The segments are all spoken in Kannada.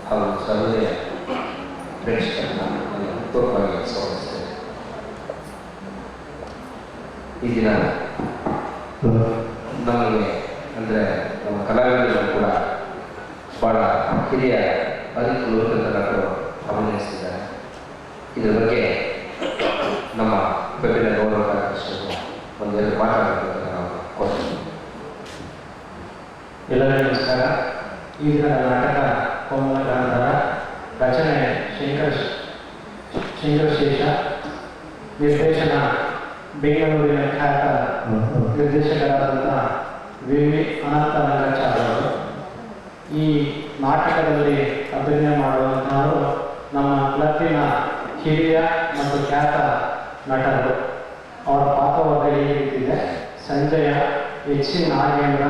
ಹಾಗೂ ಸಭೆಯ ಪ್ರೇಕ್ಷಕರನ್ನ ಪೂರ್ವವಾಗಿ ಸ್ವಾಗತಿಸ್ತೇನೆ. ಈ ದಿನ ನಮಗೆ ಅಂದರೆ ನಮ್ಮ ಕಲಾವಿದರು ಕೂಡ ಭಾಳ ಹಿರಿಯ ಅಧಿಕೃತರು ಅಭಿನಯಿಸಿದ್ದಾರೆ. ಇದರ ಬಗ್ಗೆ ನಮ್ಮ ಬೆಂಬಲ ಗೌರವ ಕಾರ್ಯದರ್ಶಿಗಳು ಒಂದೆರಡು ಮಾತಾಡಬೇಕು ನಾವು ಕೋರ್ತೀವಿ. ಎಲ್ಲರಿಗೂ ನಮಸ್ಕಾರ. ಈ ದಿನದ ನಾಟಕ ಕೋಮಲ ಗಾಂಧಾರ, ರಚನೆ ಶಂಕರಶೇಷ, ನಿರ್ದೇಶನ ಬೆಂಗಳೂರಿನ ಖ್ಯಾತ ನಿರ್ದೇಶಕರಾದಂಥ ವಿ ಅನಂತ ರಂಗಾಚಾರ್ಯ ಅವರು. ಈ ನಾಟಕದಲ್ಲಿ ಅಭಿನಯ ಮಾಡುವಂತಹವರು ನಮ್ಮ ಕ್ಲಬ್ಬಿನ ಹಿರಿಯ ಮತ್ತು ಖ್ಯಾತ ನಟರು. ಅವರ ಪಾತ್ರವರ್ಗ ಈ ರೀತಿದೆ: Sanjaya, H C Nagendra,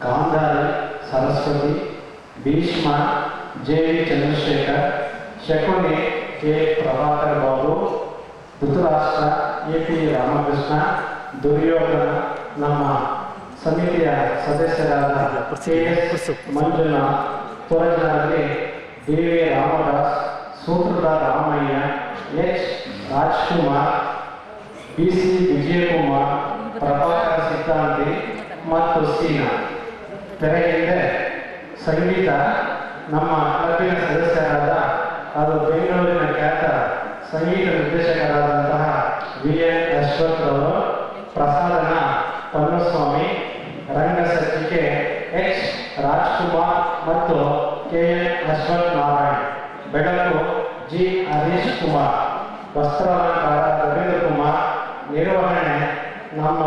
Gandhari, Saraswati, Bhishma, J V Chandrashekar, Shakuni, K Prabhakar Babu, Dhritarashtra, A P Ramakrishna, Duryodhana, ನಮ್ಮ ಸಮಿತಿಯ ಸದಸ್ಯರಾದ ಕೆ ಎಸ್ ಮಂಜುನಾಥ್, ಪುರಜನರಲ್ಲಿ ಡಿ ವಿ ರಾಮದಾಸ್, ಸೂತ್ರಧಾರ Ramaiah, H Rajkumar, B C Vijayakumar, Prabhakar Siddhanti ಮತ್ತು ಸೀನಾ. ತೆರೆಯಿಂದ ಸಂಗೀತ ನಮ್ಮ ಕ್ಲಬ್ಬಿನ ಸದಸ್ಯರಾದ ಅದು ಬೆಂಗಳೂರಿನ ಖ್ಯಾತ ಸಂಗೀತ ನಿರ್ದೇಶಕರಾದಂತಹ ವಿ ಎನ್ ಅಶ್ವಥ್ ಅವರು. ಪ್ರಸಾದನ ಪನ್ನಸ್ವಾಮಿ, ರಂಗಸಜ್ಜಿಕೆ ಎಚ್ ರಾಜ್ಕುಮಾರ್ ಮತ್ತು ಕೆ ಎನ್ ಅಶ್ವಥ್ ನಾರಾಯಣ್, ಬೆಳಕು ಜಿ ಹರೀಶ್ ಕುಮಾರ್, ವಸ್ತ್ರಾಲಂಕಾರ ರವೀಂದ್ರ ಕುಮಾರ್, ನಿರ್ವಹಣೆ ನಮ್ಮ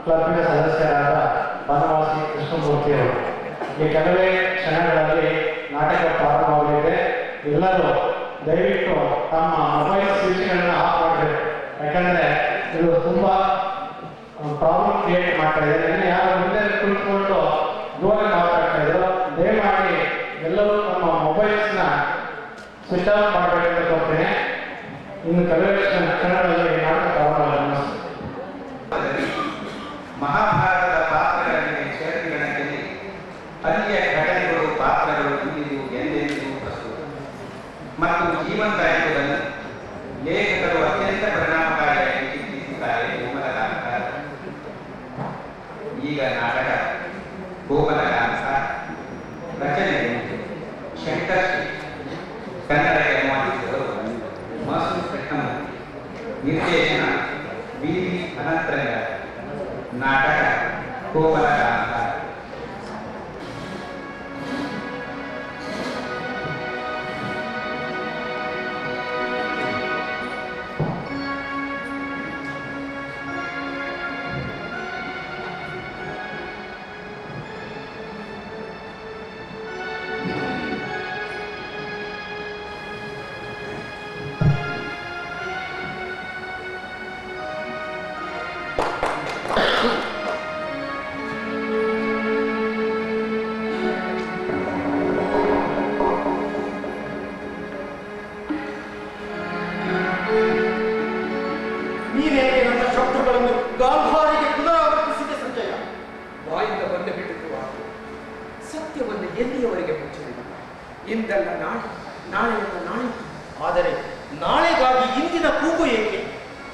ಕ್ಲಬ್ಬಿನ ಸದಸ್ಯರಾದ ಬನವಾಸಿ ಕೃಷ್ಣಮೂರ್ತಿಯವರು. ಈ ಕೆಲವೇ ಕ್ಷಣಗಳಲ್ಲಿ ನಾಟಕ ಪ್ರಾರಂಭವಾಗಲಿದೆ. ಎಲ್ಲರೂ ದಯವಿಟ್ಟು ತಮ್ಮ ಮೊಬೈಲ್ ಸ್ವಿಚ್ಗಳನ್ನು ಆಫ್ ಮಾಡಬೇಕು. ಯಾಕಂದರೆ ಇದು ತುಂಬ ಪ್ರಾಬ್ಲಮ್ ಕ್ರಿಯೇಟ್ ಮಾಡ್ತಾ ಇದೆ. ಯಾರು ಮುಂದೆ ಕುಳಿತುಕೊಂಡು ದೂರ ಮಾತಾಡ್ತಾ ಇದ್ರು, ದಯಮಾಡಿ ಎಲ್ಲರೂ ತಮ್ಮ ಮೊಬೈಲ್ಸ್ನ ಸ್ವಿಚ್ ಆಫ್ ಮಾಡಬೇಕಂತ ಕೊಡ್ತೇನೆ. ಇನ್ನು ಕೆಲವೇ ಕ್ಷಣಗಳಲ್ಲಿ ನಾಟಕ ಪ್ರಾರಂಭ. ಮಹಾಭಾರತದ ಪಾತ್ರಗಳಿಗೆ ಕ್ಷೇತ್ರಗಳಲ್ಲಿ ಅಲ್ಲಿಯ ಘಟನೆಗಳು, ಪಾತ್ರಗಳು ಇಂದಿಗೂ ಎಂದೆಂದಿಗೂ ಪ್ರಸ್ತುತ ಮತ್ತು ಜೀವಂತ ಎಂಬುದನ್ನು ಲೇಖಕರು ಅತ್ಯಂತ ಪರಿಣಾಮಕಾರಿಯಾಗಿ ಚಿತ್ರಿಸಿದ್ದಾರೆ. ಕೋಮಲಗಾಂಧಾರ. ಈಗ ನಾಟಕ ಕೋಮಲಗಾಂಧಾರ ರಚನೆ ಶಂಕರಶೇಷ, ಕನ್ನಡಕ್ಕೆ ಅನುವಾದಿಸಿದವರು ಮಸೂರ್ ಕೃಷ್ಣಮೂರ್ತಿ, ನಿರ್ದೇಶನ ವಿ ಅನಂತ ರಂಗಾಚಾರ್ಯ. ನಾಟಕ ಕೋಮಲಗಾಂಧಾರ. ಗಾಂಧಾರಿಗೆ ಪುನರಾವರ್ತಿಸಿದೆ ಸಂಜಯ. ಬಾಯಿಂದ ಬಂದು ಬಿಟ್ಟಿರುವ ಸತ್ಯವನ್ನು ಎಲ್ಲಿಯವರೆಗೆ ಮುಚ್ಚಲಿಲ್ಲ. ಇಂದಲ್ಲ ನಾಳೆ, ನಾಳೆಯಲ್ಲ ನಾಳೆ. ಆದರೆ ನಾಳೆಗಾಗಿ ಇಂದಿನ ಕೂಗು ಏಕೆ?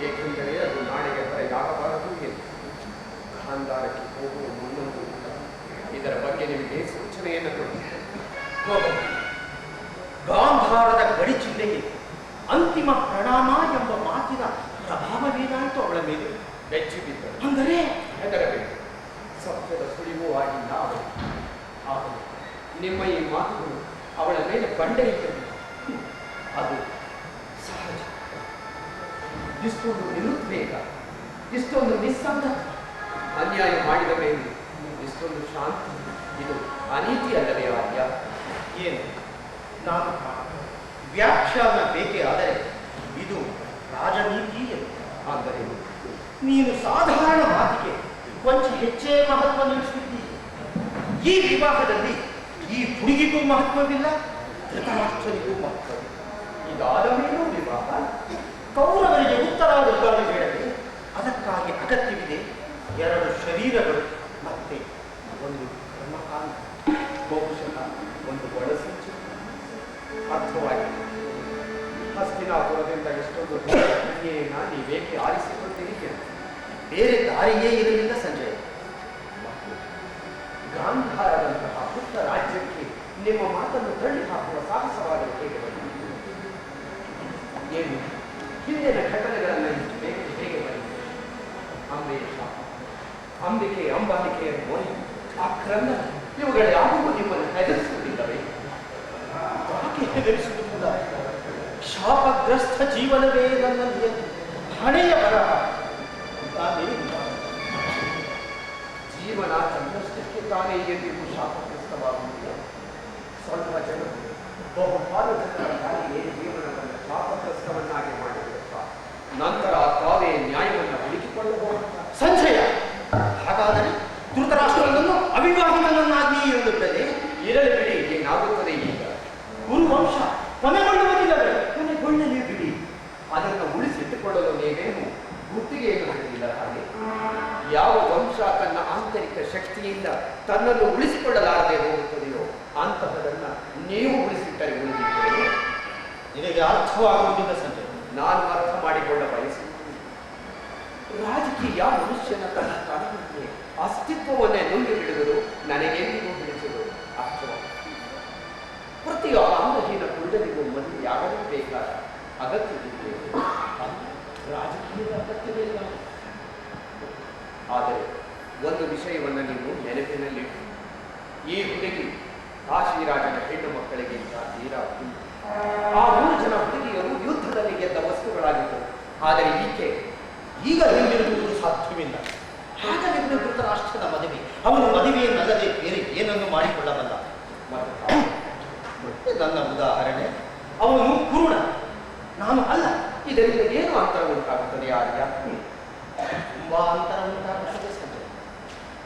ಏಕೆಂದರೆ ಅದು ನಾಳೆಗೆ ಹೊರಗಾಗಬಾರದು ಎಂದು ಗಾಂಧಾರಕ್ಕೆ ಹೋಗುವ ಮುನ್ನೊಂದು. ಇದರ ಬಗ್ಗೆ ನಿಮಗೆ ಸೂಚನೆಯನ್ನು ಕೊಡಿ. ಗಾಂಧಾರದ ಗಡಿ ಚಿಹ್ನೆಗೆ ಅಂತಿಮ ಪ್ರಣಾಮ ಎಂಬ ಮಾತಿನ ಪ್ರಭಾವವೇನಾಯಿತು ಅವಳ ಮೇಲೆ ಬೆಚ್ಚಿಬಿದ್ದರು. ಅಂದರೆ ಹೆದರಬೇಕು. ಸತ್ಯದ ಸುಳಿವು ಆಗಿಲ್ಲ ಅವಳು. ಆದರೆ ನಿಮ್ಮ ಈ ಮಾತುಗಳು ಅವಳ ಮೇಲೆ ಬಂಡೆಯಿಟ್ಟರು. ಅದು ಸಹಜ. ಇಷ್ಟೊಂದು ನಿರುದ್ವೇಗ, ಇಷ್ಟೊಂದು ನಿಸ್ಸಂಗ, ಅನ್ಯಾಯ ಮಾಡಿದ ಮೇಲೆ ಇಷ್ಟೊಂದು ಶಾಂತಿ, ಇದು ಅನೀತಿ ಅಲ್ಲವೇ ಆರ್ಯ? ಏನು ನಾನು ವ್ಯಾಖ್ಯಾನ ಬೇಕೇ, ಆದರೆ ಇದು ರಾಜನೀತಿ ಎಂದು. ಅಂದರೆ ನೀನು ಸಾಧಾರಣ ಮಾತಿಗೆ ಕೊಂಚ ಹೆಚ್ಚೇ ಮಹತ್ವ ನೀಡುತ್ತಿದ್ದೀರಿ. ಈ ವಿವಾಹದಲ್ಲಿ ಈ ಹುಡುಗಿಗೂ ಮಹತ್ವವಿಲ್ಲ, ಧೃತರಾಷ್ಟ್ರನಿಗೂ ಮಹತ್ವವಿಲ್ಲ. ಇದಾದ ಮೇಲೂ ವಿವಾಹ. ಕೌರವರಿಗೆ ಉತ್ತರಾಧಿಕಾರಿ ಬೇಡವೇ? ಅದಕ್ಕಾಗಿ ಅಗತ್ಯವಿದೆ ಎರಡು ಶರೀರಗಳು, ಮತ್ತೆ ಒಂದು ಕರ್ಮಕಾಂಡ, ಬಹುಶಃ ಒಂದು ಒಳಸಂಚು. ಬೇರೆ ದಾರಿಯೇ ಇರಲಿಲ್ಲ ಸಂಜಯ್. ಮತ್ತು ಗಾಂಧಾರದಂತಹ ಪುಟ್ಟ ರಾಜ್ಯಕ್ಕೆ ನಿಮ್ಮ ಮಾತನ್ನು ತಳ್ಳಿ ಹಾಕುವ ಸಾಹಸವಾದರೂ ಹೇಗೆ ಬಂದಿದೆ? ಏನು ಹಿಂದಿನ ಘಟನೆಗಳನ್ನು ಹೇಗೆ ಬಂದಿದೆ? ಅಂಬರೀಷ, ಅಂಬಿಕೆ, ಅಂಬಾಲಿಕೆಯನ್ನು ನೋಡಿ ಆ ಕ್ರಮ ಇವುಗಳು ಯಾವುವು ನಿಮ್ಮನ್ನು ಹೆದರಿಸುವುದಿಲ್ಲವೇ? ಯಾಕೆ ಹೆದರಿಸುವುದಿಲ್ಲ? ಶಾಪಗ್ರಸ್ತ ಜೀವನವೇ ನನ್ನ ಹಣೆಯ ಬರಹ. ಜೀವನ ಸಂಕಷ್ಟಕ್ಕೆ ತಾನೇ ಎಂದಿಗೂ ಶಾಪಗ್ರಸ್ತವಾಗುವುದಿಲ್ಲ. ಸ್ವಲ್ಪ ಜನ ಬಹುಪಾಲು ಜನರ ತಾಯಿಯೇ ಜೀವನವನ್ನು ಶಾಪಗ್ರಸ್ತವನ್ನಾಗಿ ಮಾಡಿಬಿಡುತ್ತಾರೆ. ನಂತರ ತಾವೇ ನ್ಯಾಯವನ್ನು ಹುಡುಕಿಕೊಳ್ಳಬಹುದು. ಸಂಜಯ, ಹಾಗಾದರೆ ಧೃತರಾಷ್ಟ್ರನನ್ನು ಅವಿವಾಹಿತನನ್ನಾಗಿ ಇರುತ್ತದೆ. ಇರಲಿ ಬಿಡಿ, ಏನಾಗುತ್ತದೆ ಈಗ? ಗುರುವಂಶ ಕೊನೆಗೊಳ್ಳುವುದಿಲ್ಲವೇ? ಕೊನೆಗೊಳ್ಳಲೇ ಬಿಡಿ. ಅದನ್ನು ಉಳಿಸಿಟ್ಟುಕೊಳ್ಳಲು ನೀವೇನು ಗುತ್ತಿಗೆಯನ್ನು ಹೊಂದಿಲ್ಲ. ಹಾಗೆ ಯಾವ ವಂಶ ತನ್ನ ಆಂತರಿಕ ಶಕ್ತಿಯಿಂದ ತನ್ನನ್ನು ಉಳಿಸಿಕೊಳ್ಳಲಾರದೆ ಹೋಗುತ್ತದೆಯೋ ಅಂತಹದನ್ನು ನೀವು ಉಳಿಸಿಟ್ಟರೆ ಉಳಿದಿದ್ದೇನೆ. ನಿನಗೆ ಅರ್ಥವಾಗುವುದಿಲ್ಲ ಸಂಜಯ್. ನಾನು ಅರ್ಥ ಮಾಡಿಕೊಳ್ಳ ಬಯಸುತ್ತೇನೆ. ರಾಜಕೀಯ ಮನುಷ್ಯನ ತನ್ನ ತನಕ್ಕೆ ಅಸ್ತಿತ್ವವನ್ನೇ ನುಂಗಿ ಬಿಡುವುದು ನನಗೆಂದಿಗೂ ಹಿಡಿಸುವುದು ಅರ್ಥವಾಗುತ್ತದೆ. ಪ್ರತಿಯೊಬ್ಬ ಅಂಗಹೀನ ಕುರುಡನಿಗೂ ಮದುವೆಯಾಗಲೇಬೇಕಾದ ಅಗತ್ಯವಿದೆ. ರಾಜಕೀಯದ ಅಗತ್ಯವಿಲ್ಲ. ಆದರೆ ಒಂದು ವಿಷಯವನ್ನು ನೀವು ನೆನಪಿನಲ್ಲಿಟ್ಟು, ಈ ಹುಡುಗಿ ಕಾಶಿರಾಜನ ಹೆಣ್ಣು ಮಕ್ಕಳಿಗಿಂತ ತೀರಾ ಆ 3 ಜನ ಹುಡುಗಿಯರು ಯುದ್ಧದಲ್ಲಿ ಗೆದ್ದ ವಸ್ತುಗಳಾಗಿದ್ದರು. ಆದರೆ ಈಕೆ ಈಗ ಹಿಂದಿರುಗುವುದು ಸಾಧ್ಯವಿಲ್ಲ. ಹಾಗಾಗಿ ಧೃತರಾಷ್ಟ್ರದ ಮದುವೆ, ಅವನು ಮದುವೆಯನ್ನಲ್ಲದೆ ಬೇರೆ ಏನನ್ನು ಮಾಡಿಕೊಳ್ಳಬಲ್ಲ. ಮತ್ತೆ ನನ್ನ ಉದಾಹರಣೆ, ಅವನು ಕುರುಡ, ನಾನು ಅಲ್ಲ. ಇದರಿಂದ ಏನು ಅಂತರ ಉಂಟಾಗುತ್ತದೆ? ಆರ್ಯ, ತುಂಬಾ ಅಂತರ ಉಂಟಾಗುತ್ತದೆ ಸಂಜಯ್.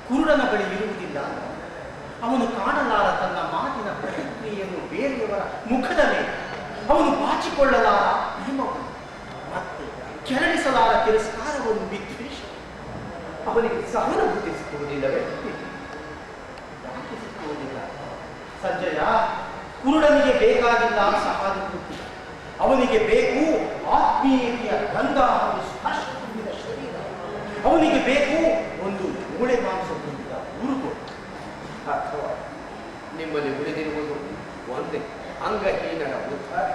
ಕುರುಡನ ಬಳಿ ಇರುವುದಿಲ್ಲ. ಅವನು ಕಾಣಲಾರ ತನ್ನ ಮಾತಿನ ಪ್ರತಿಕ್ರಿಯೆಯನ್ನು ಬೇರೆಯವರ ಮುಖದ ಮೇಲೆ, ಅವನು ಬಾಚಿಕೊಳ್ಳಲಾರ ಪ್ರೇಮವನ್ನು, ಮತ್ತೆ ಕೆರಳಿಸಲಾರ ತಿರಸ್ಕಾರವನ್ನು, ವಿದ್ವೇಷ. ಅವನಿಗೆ ಸಹಾನುಭೂತಿ ಸಿಕ್ಕುವುದಿಲ್ಲವೇ? ಯಾಕೆ ಸಿಕ್ಕುವುದಿಲ್ಲ ಸಂಜಯ? ಕುರುಡನಿಗೆ ಬೇಕಾಗಿಲ್ಲ ಸಹಾನುಭೂತಿ. ಅವನಿಗೆ ಬೇಕು ಆತ್ಮೀಯತೆಯ ಗಂಧ ಹಾಗೂ ಸ್ಪರ್ಶ ತುಂಬಿದ ಶರೀರ. ಅವನಿಗೆ ಬೇಕು ಒಂದು ಮೂಳೆ ಮಾಂಸ ತುಂಬಿದ ಉರುಗು. ಅಥವಾ ನಿಮ್ಮಲ್ಲಿ ಉಳಿದಿರುವುದು ಒಂದೇ ಅಂಗಹೀನರ ಉದ್ಧಾರ.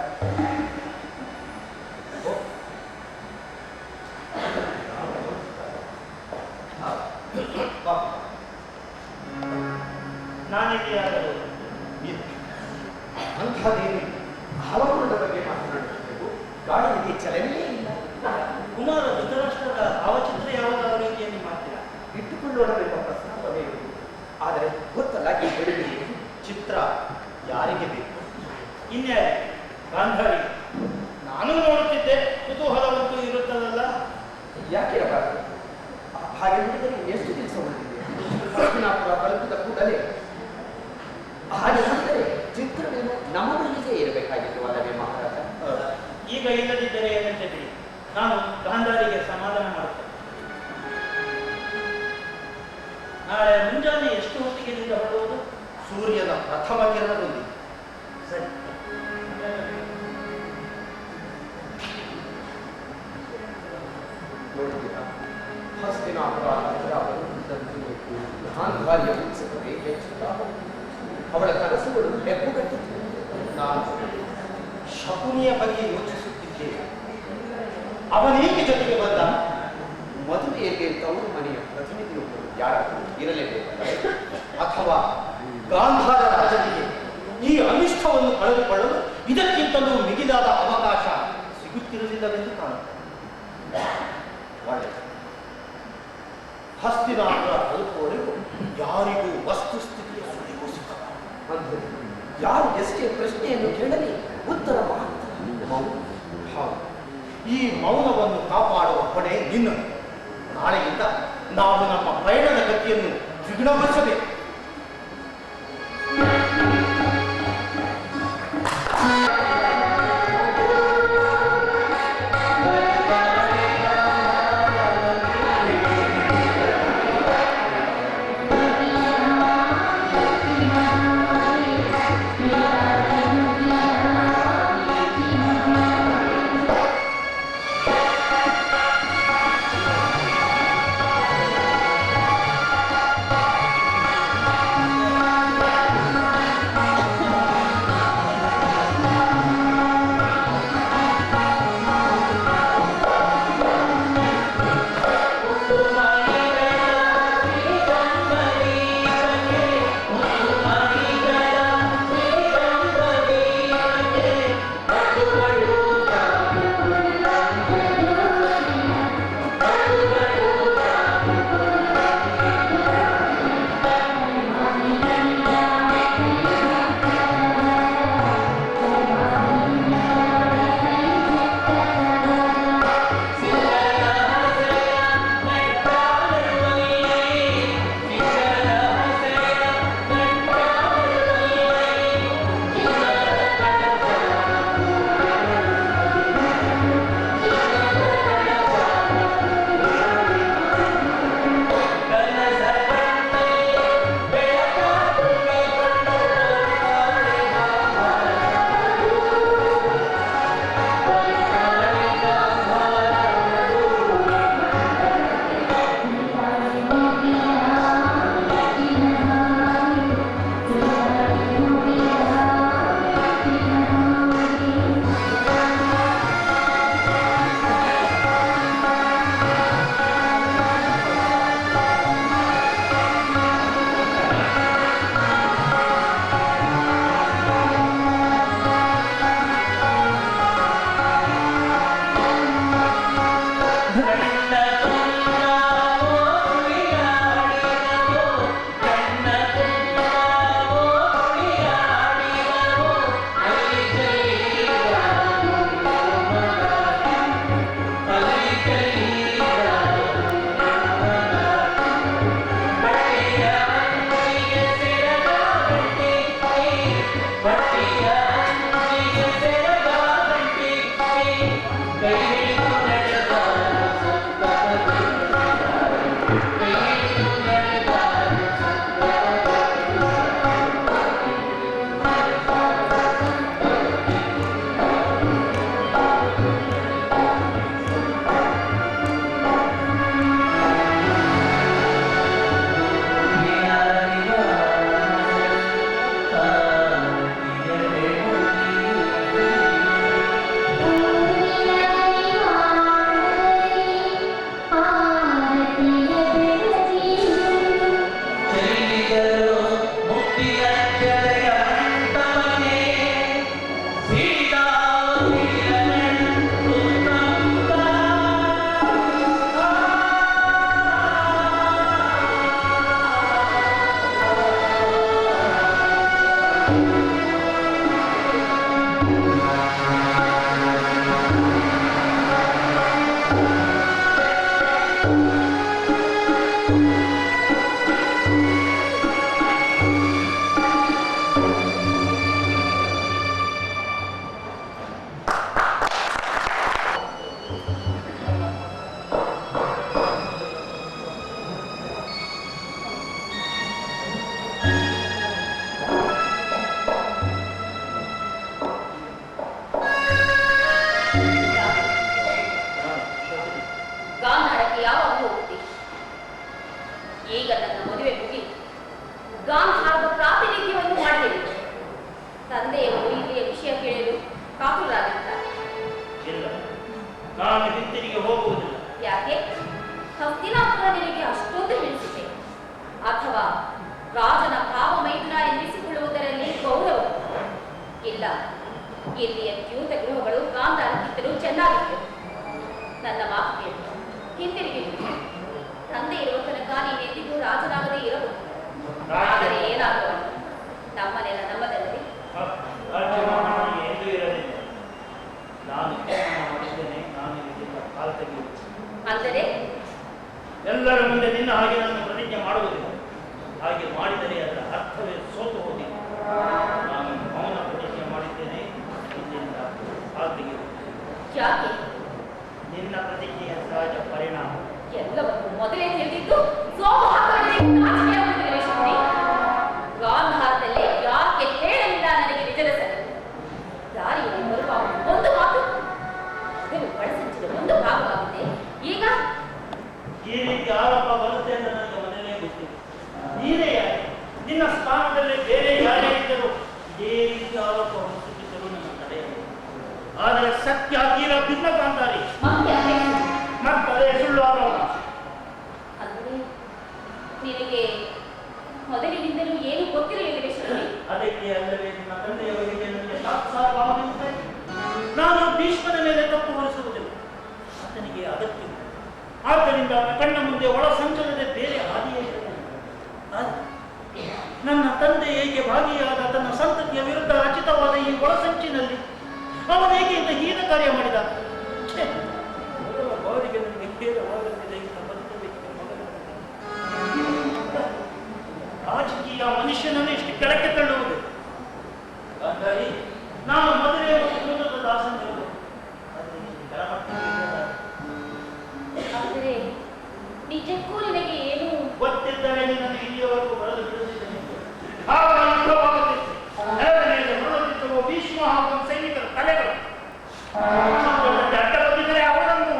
ನಾನಿದೆಯಾದರೂ ಅಂಥದ್ದೇನು ಹವಾಮಾನದ ಬಗ್ಗೆ ಮಾತನಾಡುತ್ತಿದ್ದೆವು. ಗಾಳಿಗೆ ಚಲನೆಯೇ ಇಲ್ಲ. ಕುಮಾರ ಧೃತರಾಷ್ಟ್ರದ ಭಾವಚಿತ್ರ ಯಾವುದಾದರೂ ರೀತಿಯಲ್ಲಿ ಮಾಡ್ತೀರಾ? ಇಟ್ಟುಕೊಳ್ಳೋಣವೆಂಬ ಪ್ರಸ್ತಾಪವೇ ಇರುವುದು. ಆದರೆ ಗೊತ್ತಲ್ಲ, ಈ ಬೆಳಗ್ಗೆ ಚಿತ್ರ ಯಾರಿಗೆ ಬೇಕು? ಇನ್ಯಾರೆ? ಗಾಂಧಾರಿ. ನಾನು ನೋಡುತ್ತಿದ್ದೆ, ಕುತೂಹಲವಂತೂ ಇರುತ್ತದಲ್ಲ. ಯಾಕೆ ಇರಬಾರದು? ಹಾಗೆ ನೋಡಿದರೆ ಎಷ್ಟು ದಿವಸ ಉಳಿದಿದೆ? ಹಸ್ತಿನಾಪುರ ತಲುಪಿದ ಕೂಡಲೇ ಹಾಗೆ ನೋಡಿದರೆ ಚಿತ್ರವೇನು ನಮ್ಮ ಬಳಿಗೆ ಇರಬೇಕಾಗಿತ್ತು ಅಲ್ಲವೇ ಮಹಾರಾಜ? ಈಗ ಇಲ್ಲದಿದ್ದರೆ ಏನಂತ ಬಿಡಿ, ನಾನು ಗಾಂಧಾರಿಗೆ ಸಮಾಧಾನ ಮಾಡುತ್ತೇನೆ. ನಾಳೆ ಮುಂಜಾನೆ ಎಷ್ಟು ಹೊತ್ತಿಗೆ ಇಲ್ಲಿಂದ ಹೊರಡುವುದು? ಸೂರ್ಯನ ಪ್ರಥಮ ಕಿರಣದೊಂದಿಗೆ. ಸರಿ. ನೋಡಿದ್ದೀರಾ, ಹಸ್ತಿನಾಪುರ ಗಾಂಧಾರ್ಯ ಉತ್ಸವವೇ ಹೆಚ್ಚುತ್ತಾ ಅವಳ ಕನಸುಗಳು ಹೆಪ್ಪುಗಟ್ಟುತ್ತಿವೆ. ನಾನು ಶಕುನಿಯ ಬಗ್ಗೆ ಯೋಚಿಸುತ್ತಿದ್ದೇನೆ. ಅವನೇಕೆ ಜೊತೆಗೆ ಬಂದ? ಮದುವೆಯಲ್ಲಿ ತವರು ಮನೆಯ ಪ್ರತಿನಿಧಿಯೊಬ್ಬರು ಯಾರಾದರೂ ಇರಲೇಬೇಕಲ್ಲ? ಅಥವಾ ಗಾಂಧಾರ ರಾಜನಿಗೆ ಈ ಅನಿಷ್ಟವನ್ನು ಕಳೆದುಕೊಳ್ಳಲು ಇದಕ್ಕಿಂತಲೂ ಮಿಗಿಲಾದ ಅವಕಾಶ ಸಿಗುತ್ತಿರಲಿಲ್ಲವೆಂದು ಕಾಣುತ್ತದೆ. ಒಳ್ಳೆಯದು. ಹಸ್ತಿನಾಪುರ ತಲುಪುವವರೆಗೂ ಯಾರಿಗೂ ವಸ್ತುಸ್ಥಿತಿಯ ಸುಳಿವು ಸಿಕ್ಕಬಾರದು. ಅಂದರೆ ಯಾರು ಎಷ್ಟೇ ಪ್ರಶ್ನೆಯನ್ನು ಕೇಳಲಿ ಉತ್ತರ ಮಾತ್ರ ಮೌನ. ಹೌದು, ಈ ಮೌನವನ್ನು ಕಾಪಾಡುವ ಹೊಣೆ ನಿನ್ನದು. ನಾಳೆಯಿಂದ ನಾವು ನಮ್ಮ ಪಯಣದ ಗತಿಯನ್ನು ದ್ವಿಗುಣಗೊಳಿಸಬೇಕು. ಗಾಂಧಾರಕ್ಕೆ ಯಾವಾಗ ಹೋಗುತ್ತಿ? ಈಗ ನನ್ನ ಮದುವೆ ಮುಗಿ ಗಾಂಧಾರದ ಪ್ರಾತಿನಿಧ್ಯವನ್ನು ಮಾಡಲಿಲ್ಲ. ತಂದೆಯವರು ಇಲ್ಲಿಯ ವಿಷಯ ಕೇಳಲು ಕಾತುರಾಗಿದ್ದಾರೆ. ಇಲ್ಲ, ನಾನು ಹಿಂತಿರುಗಿ ಹೋಗುವುದಿಲ್ಲ. ಯಾಕೆ? ಹಸ್ತಿನಾಪುರ ನಿನಗೆ ಅಷ್ಟೊಂದು ಹಿಡಿಸಿದೆ, ಅಥವಾ ರಾಜನ ಭಾವ ಮೈದುನ ಎನ್ನಿಸಿಕೊಳ್ಳುವುದರಲ್ಲಿ ಗೌರವ? ಇಲ್ಲ, ಇಲ್ಲಿಯ ದ್ಯೂತ ಗೃಹಗಳು ಗಾಂಧಾರಕ್ಕಿಂತಲೂ ಚೆನ್ನಾಗಿತ್ತು. ನನ್ನ ಮಾತು ಕೇಳು, ಹಿಂದಿರುಗಿ. ತಂದೆ ಇರುವ ತನಕ ನೀನೆಂದಿಗೂ ರಾಜನಾಗದೇ ಇರಬಹುದು. ಆದರೆ ಏನಾಗುವ ನಮ್ಮನೆಲ್ಲ ನಮ್ಮದಲ್ಲದೆ. ರಾಜ್ಯಮಾನ ಎಂದೂ ಇರಲಿಲ್ಲ. ನಾನು ಮಾಡಿದ್ದೇನೆ, ನಾನು ಇದರಿಂದ ಕಾಲ ತೆಗೆಯುವುದು. ಅಂದರೆ ಎಲ್ಲರ ಮುಂದೆ ನಿನ್ನ ಹಾಗೆ ನಾನು ಪ್ರತಿಜ್ಞೆ ಮಾಡುವುದಿಲ್ಲ. ಹಾಗೆ ಮಾಡಿದರೆ ಅದರ ಅರ್ಥವೇ ಸೋತು ಹೋಗಿದೆ. ನಾನು ಮೌನ ಪ್ರತಿಜ್ಞೆ ಮಾಡಿದ್ದೇನೆ, ಇದರಿಂದ ಕಾಲ ತೆಗೆಯುವುದು. ಯಾಕೆ? ನಿನ್ನ ಪ್ರತಿಜ್ಞೆಯ ಸಹಜ ಪರಿಣಾಮ. ಎಲ್ಲವನ್ನು ಮೊದಲೇ ತಿಳಿದಿದ್ದು ಗಾಂಧಾರದಲ್ಲೇ ಯಾಕೆ ಹೇಳಲಿಲ್ಲ ನನಗೆ ನಿಜದ ಸರಿ? ದಾರಿಯಲ್ಲಿ ಬರುವ ಒಂದು ಮಾತು ಅದನ್ನು ಬಳಸಿದ ಒಂದು ಭಾಗವಾಗಿದೆ. ಈಗ ಈ ರೀತಿ ಆರೋಪ ಬರುತ್ತೆ ಅಂತ ನನಗೆ ಮೊದಲೇ ಗೊತ್ತಿದೆ. ನೀನೇ ಯಾಕೆ? ನಿನ್ನ ಸ್ಥಾನದಲ್ಲೇ ಬೇರೆ ಯಾರೇ ಇದ್ದರೂ ಇದೇ ರೀತಿ ಆರೋಪ ಹೊರಿಸುತ್ತಿದ್ದರೂ ನನ್ನ ತಡೆಯಲ್ಲ. ಆದರೆ ಸತ್ಯ ತೀರ ಭಿನ್ನ ಕಾಂತಾರಿ. ಮತ್ತದೇ ಸುಳ್ಳು ಆರೋಪ. ಅಂದ್ರೆ ನಿನಗೆ ಮೊದಲಿನಿಂದಲೂ ಏನು ಗೊತ್ತಿರಲಿಲ್ಲವೇ ಶ್ರೀ? ಅದಕ್ಕೆ ಅಲ್ಲವೇ ನಿಮ್ಮ ತಂದೆಯವರಿಗೆ ನನಗೆ ಸಾಕ್ಷಾತ್ ಭಾವನೆ. ನಾನು ಭೀಷ್ಮನ ಮೇಲೆ ತಪ್ಪು ಹೊರಿಸುವುದಿಲ್ಲ, ಆತನಿಗೆ ಅಗತ್ಯ. ಆದ್ದರಿಂದ ಕಣ್ಣ ಮುಂದೆ ಒಳ ಸಂಚಲನದ ಬೇರೆ ಹಾದಿಯೇ ಇರಲಿಲ್ಲ. ನನ್ನ ತಂದೆ ಹೇಗೆ ಭಾಗಿಯಾದ ತನ್ನ ಸಂತತಿಯ ವಿರುದ್ಧ ರಚಿತವಾದ ಈ ಒಳಸಂಚಿನಲ್ಲಿ ಅವನೇಗೆ ಇಂಥ ಹೀನ ಕಾರ್ಯ ಮಾಡಿದ? ಅವರಿಗೆ ನನಗೆ ಬೇರೆ ಒಳಗಡೆ ರಾಜಕೀಯ ಮನುಷ್ಯನನ್ನು ಇಷ್ಟು ಕೆಳಕ್ಕೆ ತಳ್ಳುವುದು. ಹಾಗಾಗಿ ನಾನು ಮೊದಲೇ ಒಂದು ದಾಸನಿರುವುದು. ಆದರೆ ನಿಜಕ್ಕೂ ನಿನಗೆ ಏನು ಗೊತ್ತಿದ್ದರೆ ನನಗೆ ಇಲ್ಲಿಯವರೆಗೂ ಬರಲು ಬಿಡುತ್ತಿದ್ದೇನೆ. ಮೃಳುತ್ತಿರುವ ಭೀಷ್ಮ ಹಾಗೂ ಸೈನಿಕರ ತಲೆಗಳು ಅಡ್ಡ ಬಂದಿದ್ದರೆ ಅವರನ್ನು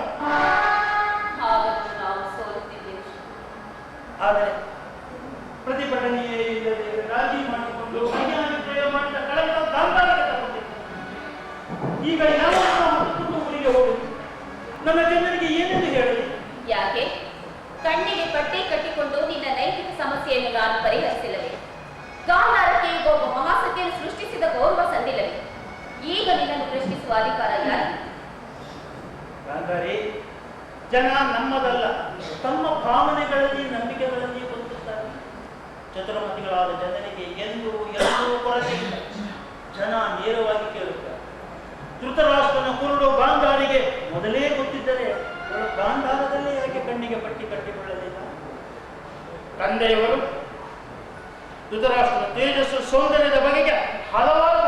ನಾವು ಸೋಲುತ್ತಿದ್ದೇವೆ. ಆದರೆ ಪ್ರತಿಭಟನೆಯೇ ಇಲ್ಲದೆ ರಾಜಿ ಮಾಡಿಕೊಂಡು ಅಭಿಪ್ರಾಯ ಮಾಡಿದ ಕಳೆದ ಗಾಂಧಾರಕ್ಕೆ ತಗೊಂಡಿದ್ದೆ. ಈಗ ಯಾವ ಊರಿಗೆ ಹೋಗುದು? ನನ್ನ ಜನರಿಗೆ ಏನೆಂದು ಹೇಳಲಿ? ಯಾಕೆ? ಕಣ್ಣಿಗೆ ಪಟ್ಟಿ ಕಟ್ಟಿಕೊಂಡು ನಿನ್ನ ನೈತಿಕ ಸಮಸ್ಯೆಯನ್ನು ನಾನು ಪರಿಹರಿಸಿಲ್ಲವೇ? ಗಾಂಧಾರಕ್ಕೆ ಈಗ ಒಬ್ಬ ಮಹಾಸತಿಯನ್ನು ಸೃಷ್ಟಿಸಿದ ಗೌರವ ಸಂದಿಲ್ಲವೇ? ಈಗ ನಿನ್ನನ್ನು ಪ್ರಶ್ನಿಸುವ ಅಧಿಕಾರ ಯಾರಿಗೆ? ಗಾಂಧಾರಿ, ಜನ ನಮ್ಮದಲ್ಲ, ತಮ್ಮ ಭಾವನೆಗಳಲ್ಲಿ ನಂಬಿಕೆಗಳಲ್ಲಿ ಬದುಕುತ್ತಾರೆ. ಚತುರಮತಿಗಳಾದ ಜನರಿಗೆ ಎಂದೂ ಕೊರತೆ ಇಲ್ಲ. ಜನ ನೇರವಾಗಿ ಕೇಳುತ್ತಾರೆ. ಧೃತರಾಷ್ಟ್ರನ ಕುರುಡು ಗಾಂಧಾರಿಗೆ ಮೊದಲೇ ಗೊತ್ತಿದ್ದರೆ ಗಾಂಧಾರದಲ್ಲೇ ಯಾಕೆ ಕಣ್ಣಿಗೆ ಪಟ್ಟಿ ಕಟ್ಟಿಕೊಳ್ಳಲಿಲ್ಲ? ತಂದೆಯವರು ಧೃತರಾಷ್ಟ್ರನ ತೇಜಸ್ಸು ಸೌಂದರ್ಯದ ಬಗೆಗೆ ಹಲವಾರು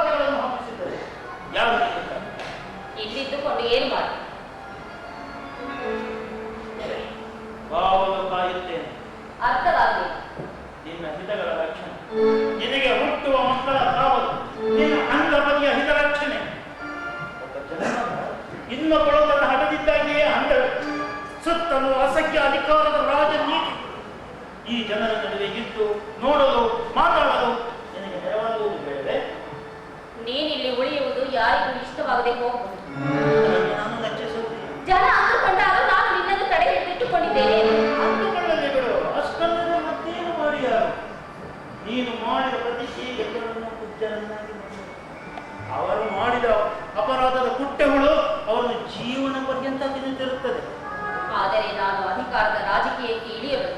ಸಂಪತ್ತನ್ನು ಅಸಖ್ಯ ಅಧಿಕಾರದ ರಾಜನೀತಿ ಈ ಜನರ ನಡುವೆ ಇದ್ದು ನೋಡಲು ಮಾತಾಡಲು ನಿನಗೆ ನೆರವಾಗುವುದು ಬೇಡವೇ? ನೀನಿಲ್ಲಿ ಉಳಿಯುವುದು ಯಾರಿಗೂ ಇಷ್ಟವಾಗದೆ ಹೋಗಬಹುದು. ನಾನು ಲಕ್ಷಿಸುವುದಿಲ್ಲ. ಜನ ಅಂದುಕೊಂಡಾಗ ನಾನು ನಿನ್ನನ್ನು ತಡೆ ಹಿಡಿದಿಟ್ಟುಕೊಂಡಿದ್ದೇನೆ. ಅಂದುಕೊಳ್ಳಲಿ ಬಿಡು, ಅಷ್ಟೊಂದು ಮತ್ತೇನು ಮಾಡಿಯಾರು? ನೀನು ಮಾಡಿದ ಪ್ರತಿಷ್ಠೆ ಎಲ್ಲರನ್ನು ಕುಜ್ಜರನ್ನಾಗಿ ಮಾಡಿದರು. ಅವರು ಮಾಡಿದ ಅಪರಾಧದ ಕುಟ್ಟೆಗಳು ಅವರನ್ನು ಜೀವನ ಪರ್ಯಂತ ತಿನ್ನುತ್ತಿರುತ್ತದೆ. ಆದರೆ ನಾನು ಅಧಿಕಾರದ ರಾಜಕೀಯಕ್ಕೆ ಇಳಿಯಬಲ್ಲೆ.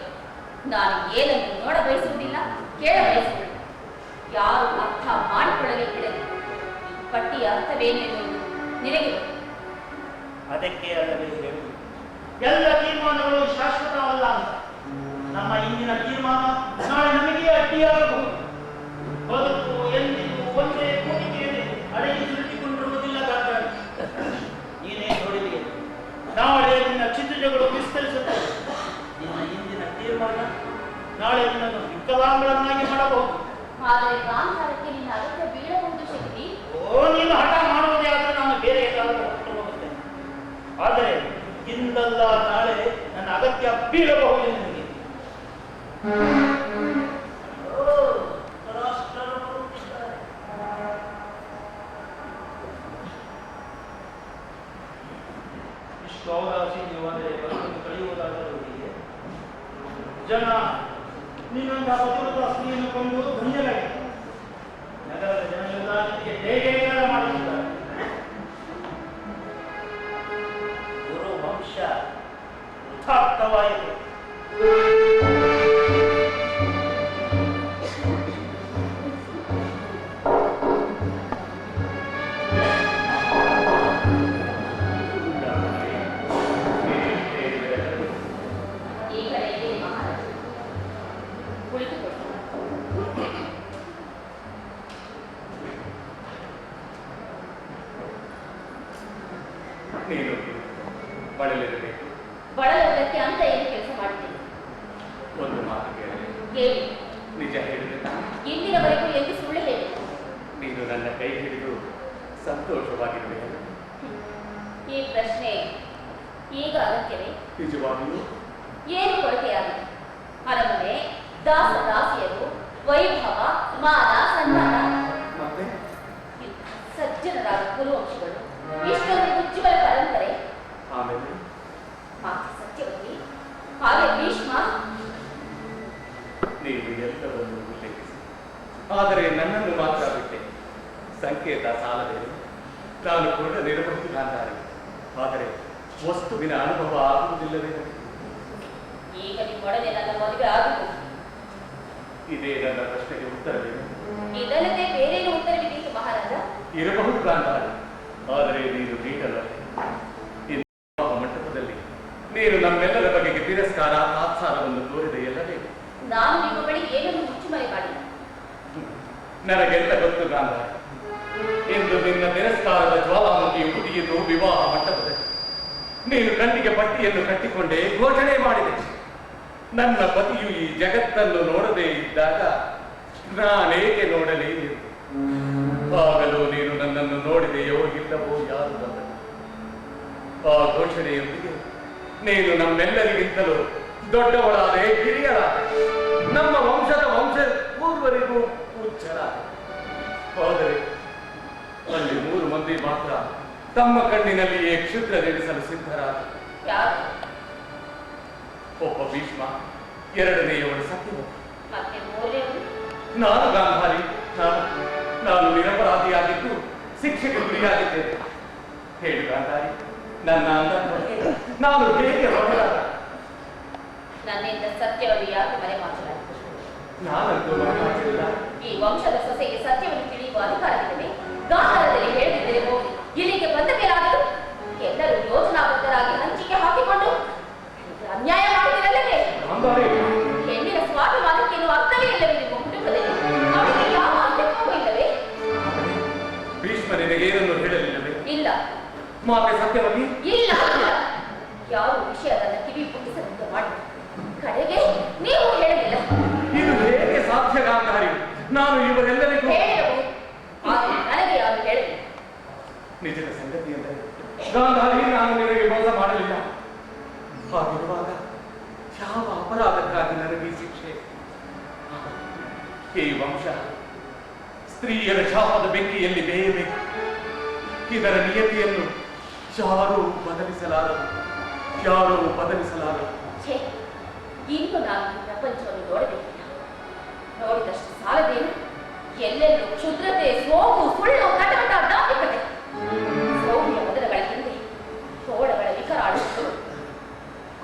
ನಾನು ಏನನ್ನು ನೋಡಬಯಸುವುದಿಲ್ಲ, ಕೇಳಬಯಸುವುದಿಲ್ಲ. ಯಾರು ಅರ್ಥ ಮಾಡಿಕೊಳ್ಳಲಿ ಬಿಡಲಿ. ಈ ಪಟ್ಟಿಯ ಅರ್ಥವೇನೆನ್ನುವುದು ನಿನಗೆ ಗೊತ್ತು. ಅದಕ್ಕೆ ಅಲ್ಲವೇ ಹೇಳುವುದು, ಎಲ್ಲ ತೀರ್ಮಾನಗಳು ಶಾಶ್ವತವಲ್ಲ ಅಂತ. ನಮ್ಮ ಇಂದಿನ ತೀರ್ಮಾನ ನಾಳೆ ನಮಗೆ ಅಡ್ಡಿಯಾಗಬಹುದು. ಬದುಕು ಎಂದಿಗೂ ಒಂದೇ ಕೋರಿಕೆಯಲ್ಲಿ ಅಡಗಿ ಸುರುಟಿಕೊಂಡಿರುವುದಿಲ್ಲ. ಗಾಂಧಾರಿ, ನೀನೇ ನೋಡಿದೆಯೇ, ನಾಳೆ ನಿನ್ನ ಚಿತ್ರಗಳು ವಿಸ್ತರಿಸುತ್ತವೆ. ನಿನ್ನ ಇಂದಿನ ತೀರ್ಮಾನ ನಾಳೆ ನಿನ್ನನ್ನು ವಿಕಲಾಂಗಗಳನ್ನಾಗಿ ಮಾಡಬಹುದು. ಆದರೆ ಗಾಂಧಾರಕ್ಕೆ ನಿನ್ನ ಅಗತ್ಯ ಬೀಳಬಹುದು ಶಕ್ತಿ. ನೀನು ಹಠ ಮಾಡುವುದೇ ಆದರೂ ನಾನು ಬೇರೆ ಎಲ್ಲಾದರೂ ಹೊರಟು ಹೋಗುತ್ತೇನೆ. ಆದರೆ ಇಂದಲ್ಲ ನಾಳೆ ನನ್ನ ಅಗತ್ಯ ಬೀಳಬಹುದು ನಿನಗೆ. ಇಷ್ಟು ಔದಾಸೀನ್ಯವಾದರೆ ಬದುಕನ್ನು ಕಳೆಯುವುದಾದರೂ ಹೀಗೆ. ಜನ ನಿನ್ನಂತಹ ಪತಿವ್ರತ ಸ್ತ್ರೀಯನ್ನು ಕೊಂಡು ಧನ್ಯರಾಗಿದೆ. ನಗರದ ಜನರೆಲ್ಲ ನಿನಗೆ ಹೇಗೆ ಮಾಡುತ್ತಾರೆ. ಗುರು ವಂಶ ಯಥಾರ್ಥವಾಯಿತು. ನೀನು ಬಳಲಿರಬೇಕು. ಬಳಲುವುದಕ್ಕೆ ಅಂತ ಏನು ಕೆಲಸ ಮಾಡಿದ್ದೇನೆ? ಒಂದು ಮಾತು ಕೇಳಲಿ. ಹೇಳಿ. ನಿಜ ಹೇಳಿದೆ. ಇಂದಿನವರೆಗೂ ಎಂದು ಸುಳ್ಳು ಹೇಳಿ. ನೀನು ನನ್ನ ಕೈ ಹಿಡಿದು ಸಂತೋಷವಾಗಿರುವೆ. ಈ ಪ್ರಶ್ನೆ ಈಗ ಅಗತ್ಯವೇ? ನಿಜವಾಗಿಯೂ ಏನು ಕೊರತೆಯಾಗಿದೆ? ಅರಮನೆ, ದಾಸ ದಾಸಿಯರು, ವೈಭವ, ಮಾನ, ಸನ್ಮಾನ, ಮತ್ತೆ ಸಜ್ಜನರಾದ ಕುರುವಂಶಗಳು, ಇಷ್ಟೊಂದು ಉಜ್ವಲ ಪರಂಪರೆ. ಆಮೇಲೆ ಮಾತೆ ಸತ್ಯವತಿ, ಹಾಗೆ ಭೀಷ್ಮ. ನೀವು ಎಲ್ಲವನ್ನೂ ಉಲ್ಲೇಖಿಸಿ, ಆದರೆ ನನ್ನನ್ನು ಮಾತ್ರ ಬಿಟ್ಟೆ. ಸಂಕೇತ ಸಾಲದೇನು, ನಾನು ಕೂಡ ನಿರಬಹುದು ಗಾಂಧಾರಿ. ಆದರೆ ವಸ್ತುವಿನ ಅನುಭವ ಆಗುವುದಿಲ್ಲವೇ? ಈಗ ನಿಮ್ಮೊಡನೆ ನನ್ನ ಮದುವೆ ಆಗಬಹುದು. ಇದೇ ನನ್ನ ಪ್ರಶ್ನೆಗೆ ಉತ್ತರವೇನು? ಇದಲ್ಲದೆ ಬೇರೇನು ಉತ್ತರವಿದೆಯೇ ಮಹಾರಾಜ? ಇರಬಹುದು ಗಾಂಧಾರಿ, ಆದರೆ ನೀನು ನೀಡಲೇ. ಮಂಟಪದಲ್ಲಿ ನೀನು ನಮ್ಮೆಲ್ಲರ ಬಗೆಗೆ ತಿರಸ್ಕಾರ ತಾತ್ಸಾರವನ್ನು ತೋರಿದೆಯಲ್ಲವೇ? ನಾನು ನಿಮ್ಮ ಬಳಿ ಏನನ್ನು ಮುಚ್ಚುಮರೆ ಮಾಡಿಲ್ಲ. ನನಗೆಲ್ಲ ಗೊತ್ತು ಗಾಂಧಾರಿ. ಇಂದು ನಿನ್ನ ತಿರಸ್ಕಾರದ ಜ್ವಾಲಾಮುಖಿ ಹುಟ್ಟಿಯಿತು ವಿವಾಹ ಮಂಟಪದಲ್ಲಿ. ನೀನು ಕಣ್ಣಿಗೆ ಪಟ್ಟಿಯನ್ನು ಕಟ್ಟಿಕೊಂಡೇ ಘೋಷಣೆ ಮಾಡಿದೆ. ನನ್ನ ಪತಿಯು ಈ ಜಗತ್ತನ್ನು ನೋಡದೇ ಇದ್ದಾಗ ನಾನೇಕೆ ನೋಡಲಿ? ಆಗಲೂ ನೀನು ನನ್ನನ್ನು ನೋಡಿದೆಯೋ ಇಲ್ಲವೋ ಯಾರು ಬಂದರು? ಆ ಘೋಷಣೆಯೊಂದಿಗೆ ನೀನು ನಮ್ಮೆಲ್ಲರಿಗಿಂತಲೂ ದೊಡ್ಡವಳಾದೆ, ಹಿರಿಯಳಾದೆ, ನಮ್ಮ ವಂಶದ ಪೂರ್ವರಿಗೂ ಪೂಜ್ಯರಾದೆ. ಆದರೆ ಅಲ್ಲಿ 3 ಮಂದಿ ಮಾತ್ರ ತಮ್ಮ ಕಣ್ಣಿನಲ್ಲಿಯೇ ಕ್ಷುದ್ರ ನೆಲೆಸಲು ಸಿದ್ಧರಾದ. ಒಬ್ಬ ಭೀಷ್ಮ, ಎರಡನೆಯವಳು ಸತ್ಯವತಿ, ಮತ್ತೆ ಮೂರನೇವರು ನಾನು ಗಾಂಧಾರಿ. ನಾನು ನಿರಪರಾಧಿಯಾಗಿದ್ದು ಶಿಕ್ಷೆಗೆ ಗುರಿಯಾಗಿದ್ದೇನೆ. ಹೇಳು ಗಾಂಧಾರಿ, ನನ್ನ ಅಂಧತ್ವಕ್ಕೆ ನಾನು ಹೇಗೆ ಹೊರಡಾದ? ನನ್ನಿಂದ ಸತ್ಯವನ್ನು ಯಾಕೆ ಮರೆ ಮಾತನಾಡಿತು? ನಾನಂತೂ ಮಾತಾಡಿಲ್ಲ. ಈ ವಂಶದ ಸೊಸೆಗೆ ಸತ್ಯವನ್ನು ತಿಳಿಯುವ ಅಧಿಕಾರವಿದೆ. ಗಾಂಧಾರದಲ್ಲಿ ಹೇಳದಿದ್ದರೆ ಹೋಗಿ, ಇಲ್ಲಿಗೆ ಬಂದ ಮೇಲಾದರೂ ಎಲ್ಲರೂ ಯೋಜನಾಬದ್ಧರಾಗಿ ಹಂಚಿಕೆ ಹಾಕಿಕೊಂಡು ಅನ್ಯಾಯ ಮಾಡುತ್ತಿರಲ್ಲವೇ? ಹೆಣ್ಣಿನ ಸ್ವಾಭಿಮಾನಕ್ಕೇನು ಅರ್ಥವೇ ಇಲ್ಲವೇ? ನಿಮ್ಮ ಕುಟುಂಬದಲ್ಲಿ ಅವರಿಗೆ ಯಾವ ಅಸ್ತಿತ್ವವೂ ಇಲ್ಲವೇ? ಭೀಷ್ಮ ನಿನಗೇನನ್ನು ಹೇಳಲಿಲ್ಲವೇ? ಇಲ್ಲ. ಮಾತೆ ಸತ್ಯವತಿ? ಇಲ್ಲ. ಯಾವ ವಿಷಯ ನನ್ನ ಕಿವಿ ಪುಟ್ಟಿಸದಂತೆ ಮಾಡಿ ಕಡೆಗೆ ನೀವು ಹೇಳಲಿಲ್ಲ. ಇದು ಹೇಗೆ ಸಾಧ್ಯ ಗಾಂಧಾರಿ? ನಾನು ಇವರೆಲ್ಲರಿಗೂ ಹೇಳಿರಬಹುದು, ಆದರೆ ನನಗೆ ಯಾರು ಹೇಳಲಿಲ್ಲ. ನಿಜದ ಸಂಗತಿ ಎಂದರೆ ಗಾಂಧಾರಿ, ನಾನು ನಿನಗೆ ಮೋಸ ಮಾಡಲಿಲ್ಲ. ಹಾಗಿರುವಾಗ ಯಾವ ಅಪರಾಧಕ್ಕಾಗಿ ನನಗೆ ಈ ಶಿಕ್ಷೆ? ಈ ವಂಶ ಸ್ತ್ರೀಯರ ಶಾಪದ ಬೆಂಕಿಯಲ್ಲಿ ಬೇಯಬೇಕು. ಇದರ ನಿಯತಿಯನ್ನು ಯಾರೂ ಬದಲಿಸಲಾರರು, ಯಾರೂ ಬದಲಿಸಲಾರರು. ಛೇ, ಇನ್ನು ನಾನು ಈ ಪ್ರಪಂಚವನ್ನು ನೋಡಬೇಕಿಲ್ಲ. ನೋಡಿದಷ್ಟು ಸಾಲದೇನು, ಎಲ್ಲೆಲ್ಲೂ ಕ್ಷುದ್ರತೆ, ಸೋಗು, ಸುಳ್ಳು, ಕಟಕಟ, ದಾಂಭಿಕತೆ. ಸೌಮ್ಯ ಮೊದಲಗಳ ಹಿಂದೆ ತೋಳಗಳ ವಿಕರಾಳು.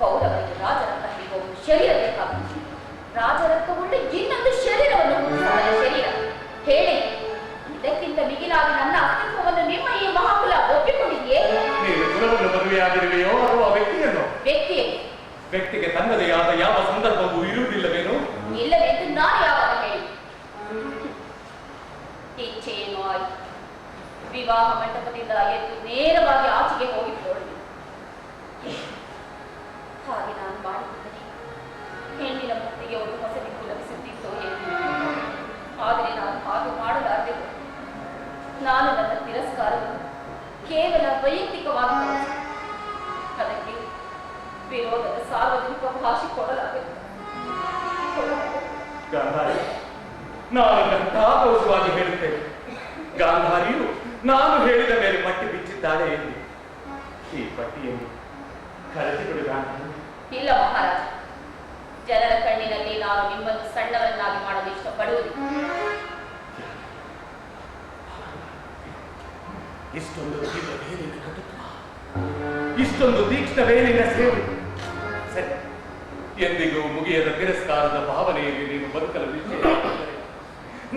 ಕೌರವರಿಗೆ ರಾಜರತ್ನ ಒಂದು ಶರೀರ ಬೇಕಾಗುತ್ತದೆ. ರಾಜರತ್ನವುಳ್ಳ ಇನ್ನೊಂದು ಶರೀರವನ್ನು ಹೊಂದಿಸಬಲ್ಲ ಶರೀರ. ಹೇಳಿ, ಇದಕ್ಕಿಂತ ಮಿಗಿಲಾಗಿ ನನ್ನ ಅಸ್ತಿತ್ವವನ್ನು ನಿಮ್ಮ ಈ ಮಹಾಕುಲ ಒಪ್ಪಿಕೊಂಡಿದೆಯೇ? ನೀನು ಕುಲವನ್ನು ಮದುವೆಯಾಗಿರುವೆಯೋ ಅಥವಾ ವ್ಯಕ್ತಿಯನ್ನು? ವ್ಯಕ್ತಿಗೆ ತನ್ನದೇ ಆದ ಯಾವ ಸಂದರ್ಭವೂ ಇರುವುದಿಲ್ಲವೇನು? ಇಲ್ಲವೆಂದು ನಾನು ಯಾವಾಗ ಹೇಳಿ? ಇಚ್ಛೆಯೇನೋ ಆಯಿತು. ವಿವಾಹ ಮಂಟಪದಿಂದ ಎದ್ದು ನೇರವಾಗಿ ಆಚೆಗೆ ಹೋಗಿದ್ದೋಳು. ಹಾಗೆ ನಾನು ಮಾಡಿದ್ದರೆ ಹೆಣ್ಣಿನ ಮುತ್ತಿಗೆ ಒಂದು ಹೊಸ ದಿಕ್ಕು ಲಭಿಸುತ್ತಿತ್ತೋ ಎಂದು. ಆದರೆ ನಾನು ಹಾಗೆ ಮಾಡಲಾರದೆ. ನಾನು ನನ್ನ ತಿರಸ್ಕಾರವನ್ನು ಕೇವಲ ವೈಯಕ್ತಿಕವಾಗಿ ಅದಕ್ಕೆ ವಿರೋಧದ ಸಾರ್ವಜನಿಕ ಭಾಷೆ ಕೊಡಲಾಗದು. ಗಾಂಧಾರಿ, ನಾನು ಘಂಟಾಘೋಷವಾಗಿ ಹೇಳುತ್ತೇನೆ. ಗಾಂಧಾರಿಯು ನಾನು ಹೇಳಿದ ಮೇಲೆ ಪಟ್ಟಿ ಬಿಚ್ಚಿದ್ದಾಳೆ ಎಂದು. ಈ ಪಟ್ಟಿಯನ್ನು ಕರೆಸಿಬಿಡು ಗಾಂಧಾರಿ. ಇಲ್ಲ ಮಹಾರಾಜ, ಜನರ ಕಣ್ಣಿನಲ್ಲಿ ನಾನು ನಿಮ್ಮನ್ನು ಸಣ್ಣವರನ್ನಾಗಿ ಮಾಡಲು ಇಷ್ಟಪಡುವುದಿಲ್ಲ. ಇಷ್ಟೊಂದು ತೀವ್ರ ಬೇರಿನ ಕಟುತ್ವ, ಇಷ್ಟೊಂದು ತೀಕ್ಷ್ಣ ಬೇರಿನ ಸೇವೆ. ಸರಿ, ಎಂದಿಗೂ ಮುಗಿಯದ ತಿರಸ್ಕಾರದ ಭಾವನೆಯಲ್ಲಿ ನೀನು ಬದುಕಲು ನಿಶ್ಚಯಿಸಿದರೆ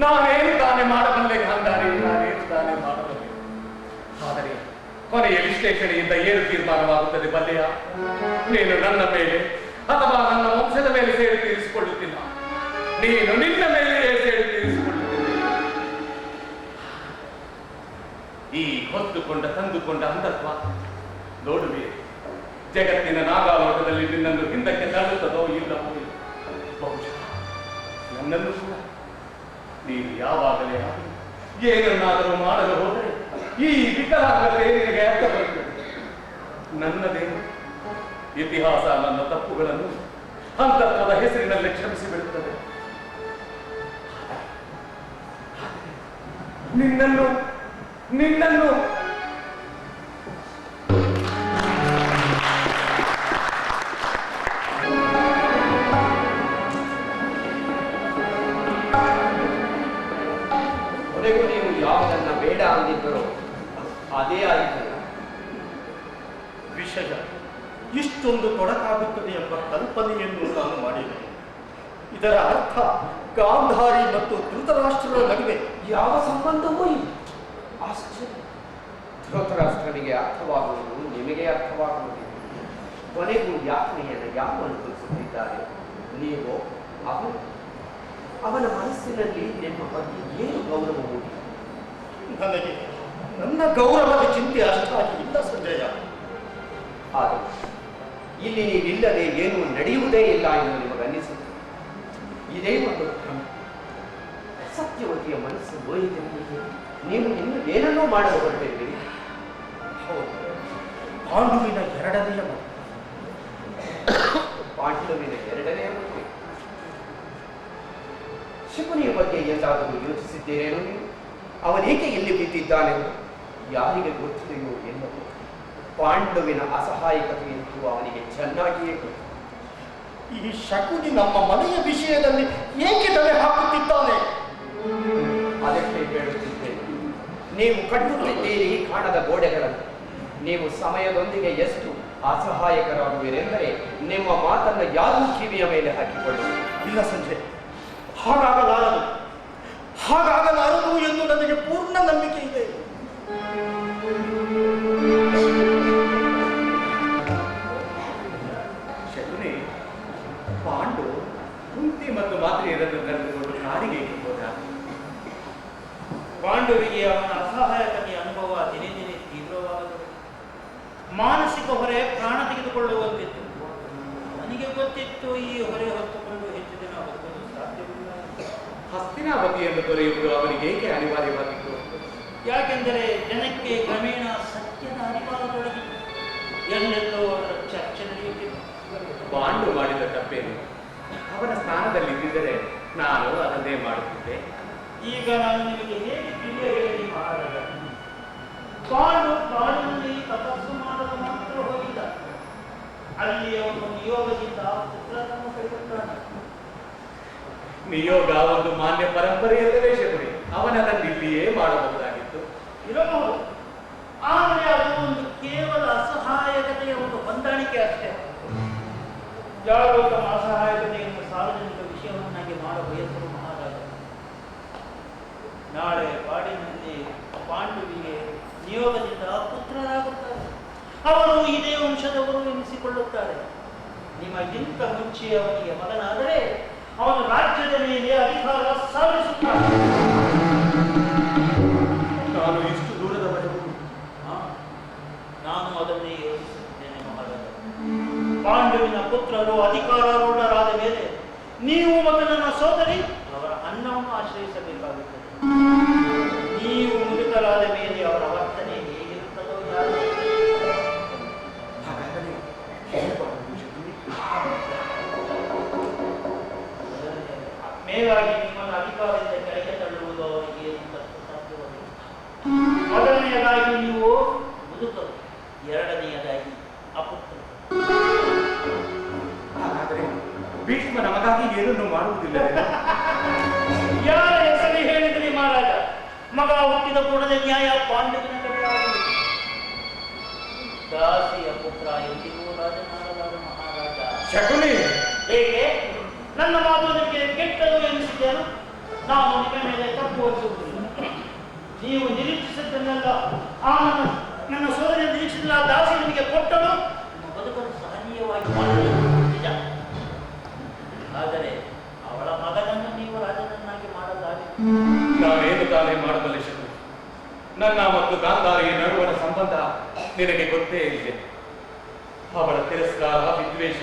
ನಾನೇನು ತಾನೇ ಮಾಡಬಲ್ಲೆ ಗಾಂಧಾರಿ, ನಾನೇನು ತಾನೇ ಮಾಡಬಲ್ಲೆ. ಆದರೆ ಕೊನೆಯ ವಿಶ್ಲೇಷಣೆಯಿಂದ ಏನು ತೀರ್ಮಾನವಾಗುತ್ತದೆ ಬಲ್ಲೆಯ? ನೀನು ನನ್ನ ಮೇಲೆ ಅಥವಾ ನನ್ನ ವಂಶದ ಮೇಲೆ ಸೇರಿ ತೀರಿಸಿಕೊಳ್ಳುತ್ತಿಲ್ಲ, ನೀನು ನಿನ್ನ ಮೇಲೆ ಸೇರಿ ತೀರಿಸಿಕೊಳ್ಳುತ್ತಿಲ್ಲ. ಈ ಹೊತ್ತುಕೊಂಡ ತಂದುಕೊಂಡ ಅಂಧತ್ವ ನೋಡುವೆ, ಜಗತ್ತಿನ ನಾಗಾಲೋಕದಲ್ಲಿ ನಿನ್ನನ್ನು ಹಿಂದಕ್ಕೆ ತಳ್ಳುತ್ತದೋ ಇಲ್ಲವೋ? ಬಹುಶಃ ನನ್ನನ್ನು ಕೂಡ ನೀನು ಯಾವಾಗಲೇ ಏನನ್ನಾದರೂ ಮಾಡಲು ಹೋದರೆ ಈ ವಿಕಲಾಂಗತೆ ನಿನಗೆ ಅರ್ಥ ಬರುತ್ತದೆ. ನನ್ನದೇನು ಇತಿಹಾಸ ನನ್ನ ತಪ್ಪುಗಳನ್ನು ಅಂತತ್ವದ ಹೆಸರಿನಲ್ಲಿ ಕ್ಷಮಿಸಿ ಬಿಡುತ್ತದೆ. ನಿನ್ನನ್ನು ಕೊನೆಗೂ ನೀವು ಯಾವುದನ್ನ ಬೇಡ ಅಂದಿದ್ದರೋ ಅದೇ ಆಯಿತಲ್ಲ. ವಿಷಯ ಇಷ್ಟೊಂದು ತೊಡಕಾಗುತ್ತದೆ ಎಂಬ ಕಲ್ಪನೆಯನ್ನು ನಾನು ಮಾಡಿದೆ. ಇದರ ಅರ್ಥ ಗಾಂಧಾರಿ ಮತ್ತು ಧೃತರಾಷ್ಟ್ರರ ನಡುವೆ ಯಾವ ಸಂಬಂಧವೂ ಇಲ್ಲ. ಆಶ್ಚರ್ಯ. ಧೃತರಾಷ್ಟ್ರನಿಗೆ ಅರ್ಥವಾಗುವುದು ನಿಮಗೆ ಅರ್ಥವಾಗುವುದಿಲ್ಲ. ಕೊನೆಗೂ ಯಾತನೆಯನ್ನು ಯಾರು ಅನುಭವಿಸುತ್ತಿದ್ದಾರೆ? ನೀವು, ಅವನು. ಅವನ ಮನಸ್ಸಿನಲ್ಲಿ ನಿಮ್ಮ ಬಗ್ಗೆ ಏನು ಗೌರವ ಮೂಡಿದೆ? ನನಗೆ ನನ್ನ ಗೌರವದ ಚಿಂತೆ ಅಷ್ಟಾಗಿ ಇಲ್ಲ ಸಂಜಯ. ಆದರೆ ಇಲ್ಲಿ ನೀವಿಲ್ಲದೆ ಏನು ನಡೆಯುವುದೇ ಇಲ್ಲ ಎಂದು ನಿಮಗನ್ನಿಸುತ್ತದೆ. ಇದೇ ಒಂದು ಕ್ರಮ. ಸತ್ಯವತಿಯ ಮನಸ್ಸು ನೋಯಿದೆ. ನೀವು ಇನ್ನು ಏನನ್ನೂ ಮಾಡಲು ಹೊರಟಿದ್ದೀರಿ. ಹೌದು, ಪಾಂಡುವಿನ ಎರಡನೆಯ ಮದುವೆ. ಪಾಂಡುವಿನ ಎರಡನೆಯ ಮದುವೆ. ಶಕುನಿಯ ಬಗ್ಗೆ ಎಂದಾದರೂ ಯೋಚಿಸಿದ್ದೇನೇನೋ ನೀವು? ಅವನೇಕೆ ಇಲ್ಲಿ ಬಿದ್ದಿದ್ದಾನೆಂದು ಯಾರಿಗೆ ಗೊತ್ತಿದೆಯೋ ಎನ್ನೋ. ಪಾಂಡುವಿನ ಅಸಹಾಯಕತೆಯಂತೂ ಅವನಿಗೆ ಚೆನ್ನಾಗಿಯೇ ಗೊತ್ತು. ಈ ಶಕುನಿ ನಮ್ಮ ಮನೆಯ ವಿಷಯದಲ್ಲಿ ಏಕೆ ತಲೆ ಹಾಕುತ್ತಿದ್ದಾನೆ? ಅದಕ್ಕೆ ಹೇಳುತ್ತಿದ್ದೇನೆ, ನೀವು ಕಟ್ಟುತ್ತಿದ್ದೀರಿ ಕಾಣದ ಗೋಡೆಗಳನ್ನು. ನೀವು ಸಮಯದೊಂದಿಗೆ ಎಷ್ಟು ಅಸಹಾಯಕರಾಗುವಿರೆಂದರೆ ನಿಮ್ಮ ಮಾತನ್ನು ಯಾರೂ ಕಿವಿಯ ಮೇಲೆ ಹಾಕಿಕೊಳ್ಳುವುದು ಇಲ್ಲ ಸಂಜಯ್, ಹಾಗಾಗಲಾರದು ಎಂದು ನನಗೆ ಪೂರ್ಣ ನಂಬಿಕೆ ಇದೆ. ಶಕುನಿ, ಪಾಂಡು ಕುಂತಿ ಮತ್ತು ಮಾತ್ರೆಯರನ್ನು ಕರೆದುಕೊಂಡು ಕಾಡಿಗೆ ಹೋದ. ಪಾಂಡುವಿಗೆ ಅವನ ಅಸಹಾಯಕತೆಯ ಅನುಭವ ದಿನೇ ದಿನೇ ತೀವ್ರವಾಗಲು ಮಾನಸಿಕ ಹೊರೆ ಪ್ರಾಣ ತೆಗೆದುಕೊಳ್ಳುವಂತಿತ್ತು. ನನಗೆ ಗೊತ್ತಿತ್ತು ಈ ಹೊರೆ ಹೊತ್ತುಕೊಂಡು ಹೆಚ್ಚು ದಿನ ಹೋಗಲು ಸಾಧ್ಯವಿಲ್ಲ. ಹಸ್ತಿನಾವತಿಯನ್ನು ತೊರೆಯುವುದು ಅವನಿಗೆ ಏಕೆ ಅನಿವಾರ್ಯವಾಗಿತ್ತು? ಯಾಕೆಂದರೆ ಜನಕ್ಕೆ ಕ್ರಮೇಣ ಸತ್ಯದ ಅನಿವಾರ್ಯದೊಳಗಿತ್ತು. ಎಲ್ಲೆಲ್ಲೋ ಅದರ ಚರ್ಚೆ ನಡೆಯುತ್ತಿತ್ತು. ಪಾಂಡು ಮಾಡಿದ ತಪ್ಪೇನು? ಅವನ ಸ್ಥಾನದಲ್ಲಿ ಇದ್ದಿದ್ದರೆ ನಾನು ಅದನ್ನೇ ಮಾಡುತ್ತಿದ್ದೆ. ಈಗ ನಾನು ನಿಮಗೆ ಹೇಗೆ ತಿಳಿಯ ಹೇಳಿ ಮಹಾರಾಜ, ಪಾಂಡು ಕಾಡಿನಲ್ಲಿ ತಪಸ್ಸು ಮಾಡಲು ಮಾತ್ರ ಹೋಗಿದ್ದ. ಅಲ್ಲಿ ಅವನು ನಿಯೋಗದಿಂದ ಪುತ್ರನನ್ನು ಕೈಗೊಳ್ತಾನೆ. ನಿಯೋಗ ಒಂದು ಮಾನ್ಯ ಪರಂಪರೆಯಲ್ಲವೇ ಶಬರಿ? ಅವನದನ್ನು ಇಲ್ಲಿಯೇ ಮಾಡಬಹುದಾಗಿತ್ತು. ಇರಬಹುದು, ಆದರೆ ಅದು ಒಂದು ಕೇವಲ ಅಸಹಾಯಕತೆಯ ಒಂದು ಹೊಂದಾಣಿಕೆ ಅಷ್ಟೇ. ಯಾರೋ ತಮ್ಮ ಅಸಹಾಯಕತೆಯನ್ನು ಸಾರ್ವಜನಿಕ ವಿಷಯವನ್ನಾಗಿ ಮಾಡ ಬಯಸಲು ಮಹಾರಾಜ. ನಾಳೆ ಕಾಡಿನಲ್ಲಿ ಪಾಂಡುವಿಗೆ ನಿಯೋಗದಿಂದ ಪುತ್ರರಾಗುತ್ತಾರೆ. ಅವರು ಇದೇ ವಂಶದವರು ಎನಿಸಿಕೊಳ್ಳುತ್ತಾರೆ. ನಿಮಗಿಂತ ಮುಂಚೆ ಅವನಿಗೆ ಮಗನಾದರೆ ಅವನು ರಾಜ್ಯದ ಮೇಲೆ ಅಧಿಕಾರ ಸಾಧಿಸುತ್ತಾನೆ. ನಾನು ಇಷ್ಟು ದೂರದವರೆಗೂ ನಾನು ಅದನ್ನೇ ಯೋಚಿಸುತ್ತಿದ್ದೇನೆ ಮಹಾರಾಜ. ಪಾಂಡುವಿನ ಪುತ್ರರು ಅಧಿಕಾರಾರೂಢರಾದ ಮೇಲೆ ನೀವು ಮತ್ತು ನನ್ನ ಸೋದರಿ ಅವರ ಅನ್ನವನ್ನು ಆಶ್ರಯಿಸಬೇಕಾಗುತ್ತದೆ. ನೀವು ಮುದುಕರಾದ ಮೇಲೆ ಅವರ ವರ್ತನೆ ಹೇಗಿರುತ್ತದೋ ಯಾರು? ಹಾಗಾದರೆ ಮೇಲಾಗಿ ನಿಮ್ಮನ್ನು ಅಧಿಕಾರದಿಂದ ಕೆಳಗೆ ತಳ್ಳುವುದು ಅವರಿಗೆ ಸಾಧ್ಯವಿಲ್ಲ. ಮೊದಲನೆಯದಾಗಿ ನೀವು ಮುದುಕರು, ಎರಡನೆಯದಾಗಿ ಅಪುತ್ರರು. ಹಾಗಾದರೆ ಭೀಷ್ಮ ನಮಗಾಗಿ ಏನನ್ನು ಮಾಡುವುದಿಲ್ಲ. ಯಾರ ಹೆಸರು ಹೇಳಿದ್ರಿ ಮಹಾರಾಜ? ಮಗ ಹುಟ್ಟಿದ ಕೂಡಲೇ ನ್ಯಾಯ ಪಾಂಡುವಿನ ಕಡೆ ಆಗುವುದು. ದಾಸಿಯ ಪುತ್ರ ಎಂದಿಗೂ ರಾಜನಾಗಲಾದ ಮಹಾರಾಜ. ಶಕುನಿ, ಹೇಗೆ ನನ್ನ ಮಾತು ನಿಮಗೆ ಕೆಟ್ಟದು ಎನಿಸಿದ್ದೇನು? ನಾನು ನಿಮ್ಮ ಮೇಲೆ ತಪ್ಪು ಹೊರಿಸುವುದಿಲ್ಲ. ನೀವು ನಿರೀಕ್ಷಿಸಿದ್ದನ್ನೆಲ್ಲ ನನ್ನ ಸೋದರಿಯ ನಿರೀಕ್ಷಿಸಿದ ದಾಸಿ ನಿಮಗೆ ಕೊಟ್ಟಳು ಬದುಕಲು ಸಹನೀಯವಾಗಿ ಮಾಡಲು ನಿಜ. ಆದರೆ ಅವಳ ಮಗನನ್ನು ನೀವು ರಾಜನನ್ನಾಗಿ ಮಾಡಲಾಗಿ. ನಾನೇನು ತಾನೇ ಮಾಡಬಲ್ಲೆ ಶಕುನಿ? ನನ್ನ ಮತ್ತು ಗಾಂಧಾರಿಯ ನಡುವಣ ಸಂಬಂಧ ನಿನಗೆ ಗೊತ್ತೇ ಇದೆ. ಅವಳ ತಿರಸ್ಕಾರ, ವಿದ್ವೇಷ